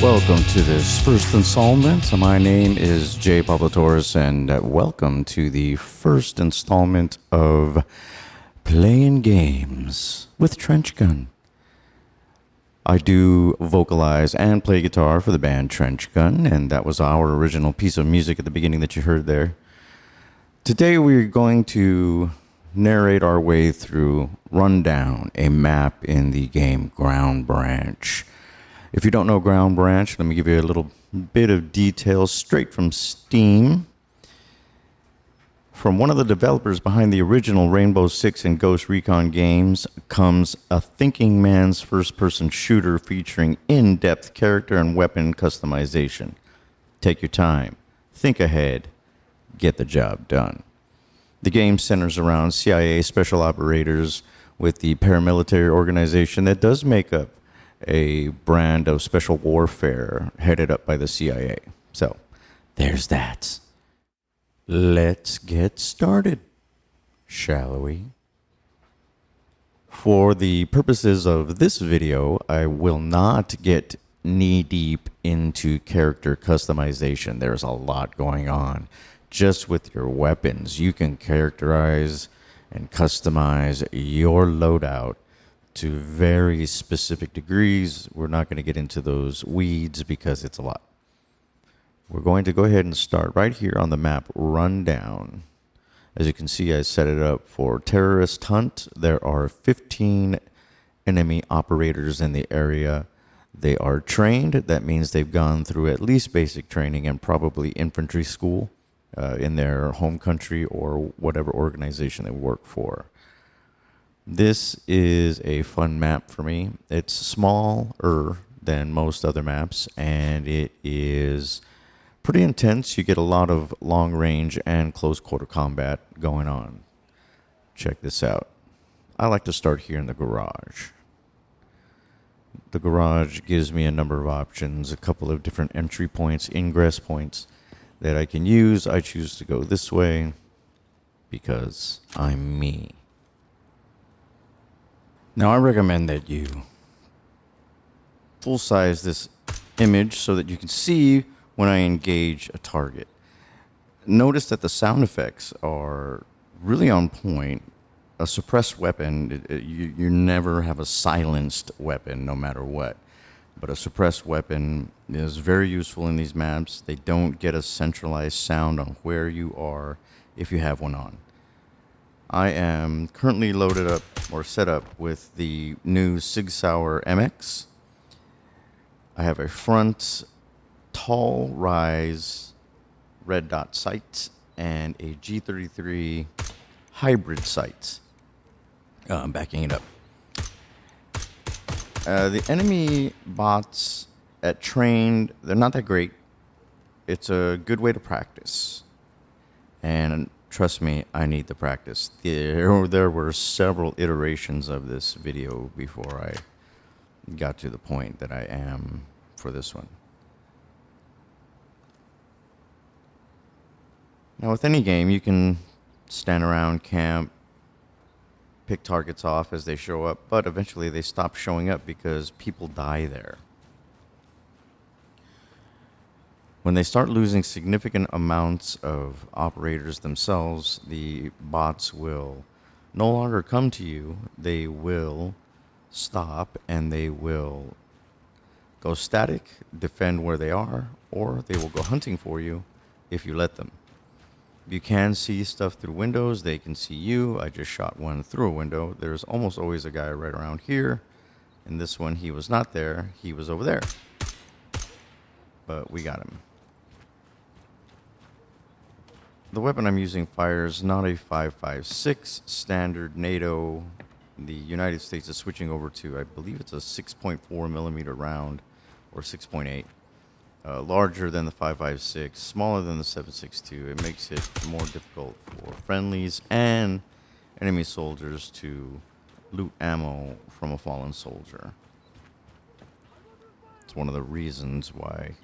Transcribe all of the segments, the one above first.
Welcome to this first installment. My name is J. Pablo Torres, and welcome to the first installment of Playin Games with Trench Gun. I do vocalize and play guitar for the band Trench Gun, and that was our original piece of music at the beginning that you heard there. Today we're going to narrate our way through Rundown, a map in the game Ground Branch. If you don't know Ground Branch, let me give you a little bit of details straight from Steam. From one of the developers behind the original Rainbow Six and Ghost Recon games comes a thinking man's first-person shooter featuring in-depth character and weapon customization. Take your time, think ahead, get the job done. The game centers around CIA special operators with the paramilitary organization that does make up a brand of special warfare headed up by the CIA. So, there's that. Let's get started, shall we? For the purposes of this video, I will not get knee-deep into character customization. There's a lot going on. Just with your weapons, you can characterize and customize your loadout to very specific degrees. We're not going to get into those weeds because it's a lot. We're going to go ahead and start right here on the map Rundown. As you can see, I set it up for terrorist hunt. There are 15 enemy operators in the area. They are trained. That means they've gone through at least basic training and probably infantry school in their home country or whatever organization they work for. This is a fun map for me. It's smaller than most other maps, and it is pretty intense. You get a lot of long range and close quarter combat going on. Check this out. I like to start here in the garage. The garage gives me a number of options, a couple of different entry points, ingress points that I can use. I choose to go this way because I'm me. Now, I recommend that you full-size this image so that you can see when I engage a target. Notice that the sound effects are really on point. A suppressed weapon, you never have a silenced weapon no matter what. But a suppressed weapon is very useful in these maps. They don't get a centralized sound on where you are if you have one on. I am currently loaded up or set up with the new Sig Sauer MX. I have a front tall rise red dot sight and a G33 hybrid sight. I'm backing it up. The enemy bots at trained, they're not that great. It's a good way to practice. And trust me, I need the practice. There were several iterations of this video before I got to the point that I am for this one. Now, with any game, you can stand around, camp, pick targets off as they show up, but eventually they stop showing up because people die there. When they start losing significant amounts of operators themselves, the bots will no longer come to you. They will stop and they will go static, defend where they are, or they will go hunting for you if you let them. You can see stuff through windows. They can see you. I just shot one through a window. There's almost always a guy right around here. In this one, he was not there. He was over there. But we got him. The weapon I'm using fires not a 5.56 standard NATO. The United States is switching over to, I believe it's a 6.4 millimeter round or 6.8. Larger than the 5.56, smaller than the 7.62. It makes it more difficult for friendlies and enemy soldiers to loot ammo from a fallen soldier. It's one of the reasons why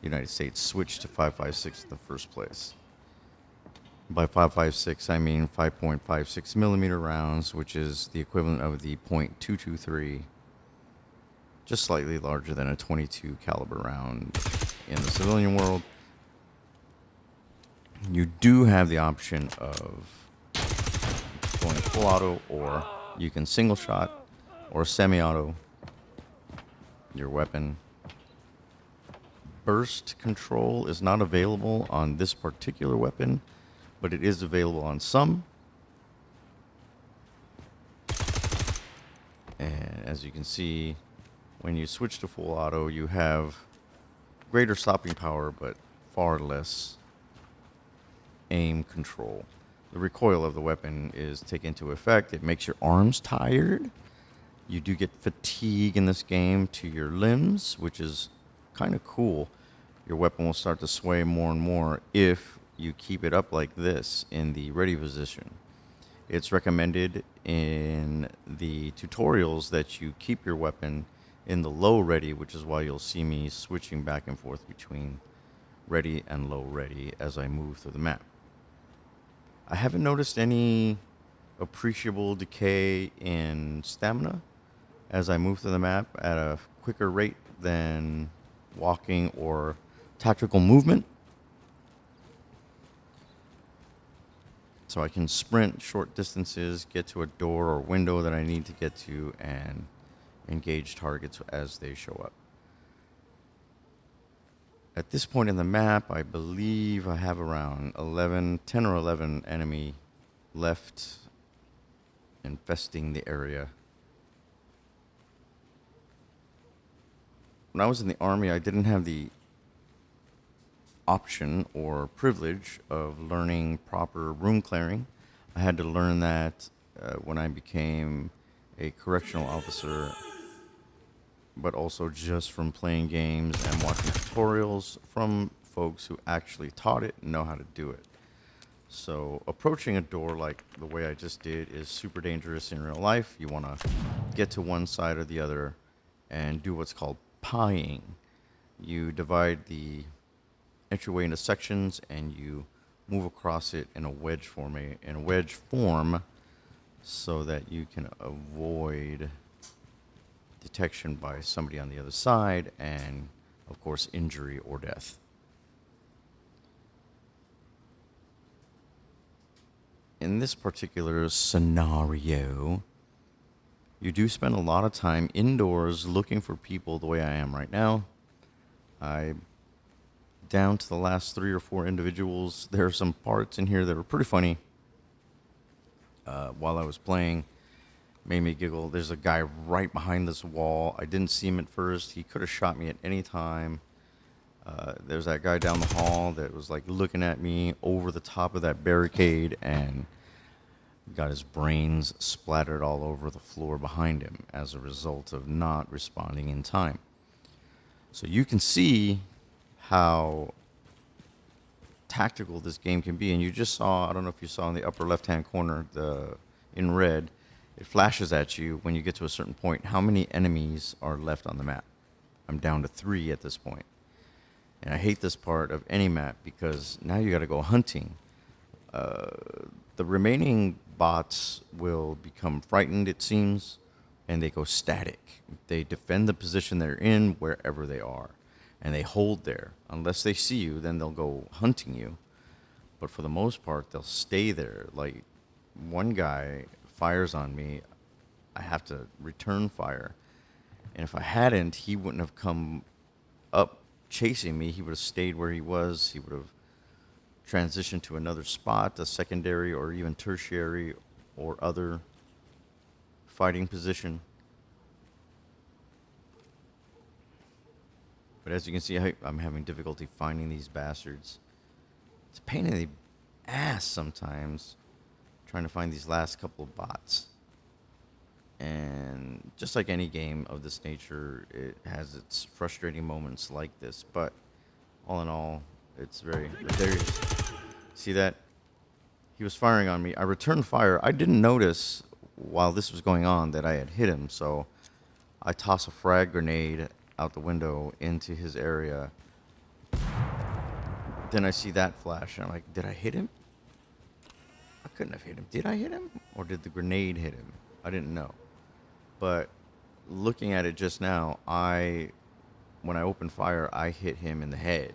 the United States switched to 5.56 in the first place. By 5.56, I mean 5.56 millimeter rounds, which is the equivalent of the .223 just slightly larger than a 22 caliber round in the civilian world. You do have the option of going full auto, or you can single shot or semi-auto your weapon. Burst control is not available on this particular weapon, but it is available on some. And as you can see, when you switch to full auto, you have greater stopping power, but far less aim control. The recoil of the weapon is taken into effect. It makes your arms tired. You do get fatigue in this game to your limbs, which is kind of cool. Your weapon will start to sway more and more if you keep it up like this in the ready position. It's recommended in the tutorials that you keep your weapon in the low ready, which is why you'll see me switching back and forth between ready and low ready as I move through the map. I haven't noticed any appreciable decay in stamina as I move through the map at a quicker rate than walking or tactical movement. So I can sprint short distances, get to a door or window that I need to get to, and engage targets as they show up. At this point in the map, I believe I have around 10 or 11 enemy left infesting the area. When I was in the army, I didn't have the option or privilege of learning proper room clearing. I had to learn that when I became a correctional officer, but also just from playing games and watching tutorials from folks who actually taught it and know how to do it. So approaching a door like the way I just did is super dangerous in real life. You want to get to one side or the other and do what's called pieing. You divide the entryway into sections and you move across it in a wedge form so that you can avoid detection by somebody on the other side and, of course, injury or death. In this particular scenario, you do spend a lot of time indoors looking for people the way I am right now. I'm down to the last 3 or 4 individuals. There are some parts in here that are pretty funny. While I was playing, made me giggle. There's a guy right behind this wall. I didn't see him at first. He could have shot me at any time. There's that guy down the hall that was like looking at me over the top of that barricade and got his brains splattered all over the floor behind him as a result of not responding in time. So you can see how tactical this game can be. And you just saw, I don't know if you saw in the upper left-hand corner, in red, it flashes at you when you get to a certain point how many enemies are left on the map. I'm down to 3 at this point. And I hate this part of any map because now you got to go hunting. The remaining bots will become frightened, it seems, and they go static. They defend the position they're in wherever they are, and they hold there. Unless they see you, then they'll go hunting you. But for the most part, they'll stay there. Like, one guy fires on me, I have to return fire. And if I hadn't, he wouldn't have come up chasing me. He would have stayed where he was. He would have transitioned to another spot, a secondary or even tertiary or other fighting position. But as you can see, I'm having difficulty finding these bastards. It's a pain in the ass sometimes trying to find these last couple of bots. And just like any game of this nature, it has its frustrating moments like this. But all in all, it's very... There he is. See that? He was firing on me. I returned fire. I didn't notice while this was going on that I had hit him. So I toss a frag grenade out the window into his area. Then I see that flash. And I'm like, did I hit him? I couldn't have hit him. Did I hit him? Or did the grenade hit him? I didn't know. But looking at it just now, when I opened fire, I hit him in the head,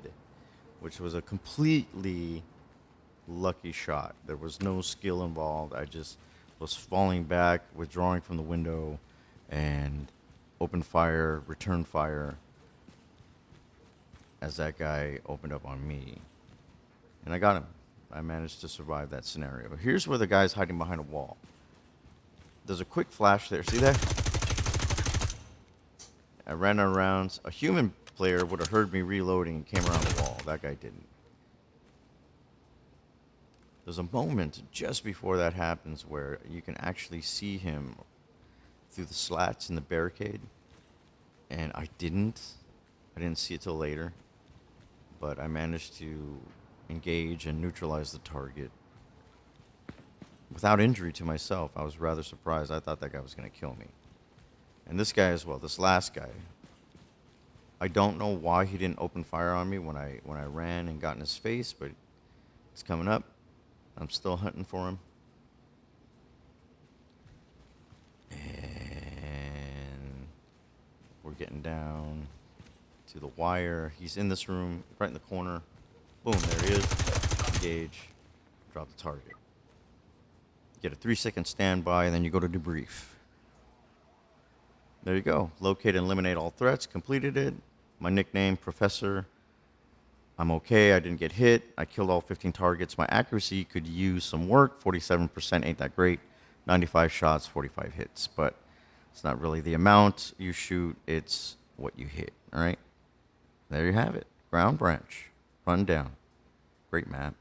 which was a completely lucky shot. There was no skill involved. I just was falling back, withdrawing from the window, and opened fire, returned fire as that guy opened up on me. And I got him. I managed to survive that scenario. Here's where the guy's hiding behind a wall. There's a quick flash there. See that? I ran out of rounds. A human player would have heard me reloading and came around the wall. That guy didn't. There's a moment just before that happens where you can actually see him through the slats in the barricade. And I didn't see it till later. But I managed to engage and neutralize the target without injury to myself. I was rather surprised. I thought that guy was going to kill me. And this guy as well, this last guy. I don't know why he didn't open fire on me when I ran and got in his face, but it's coming up. I'm still hunting for him. And we're getting down to the wire. He's in this room, right in the corner. Boom, there he is. Engage. Drop the target. Get a 3-second standby, and then you go to debrief. There you go. Locate and eliminate all threats. Completed it. My nickname, Professor. I'm okay. I didn't get hit. I killed all 15 targets. My accuracy could use some work. 47% ain't that great. 95 shots, 45 hits. But it's not really the amount you shoot. It's what you hit. All right? There you have it. Ground branch. Run down. Great map.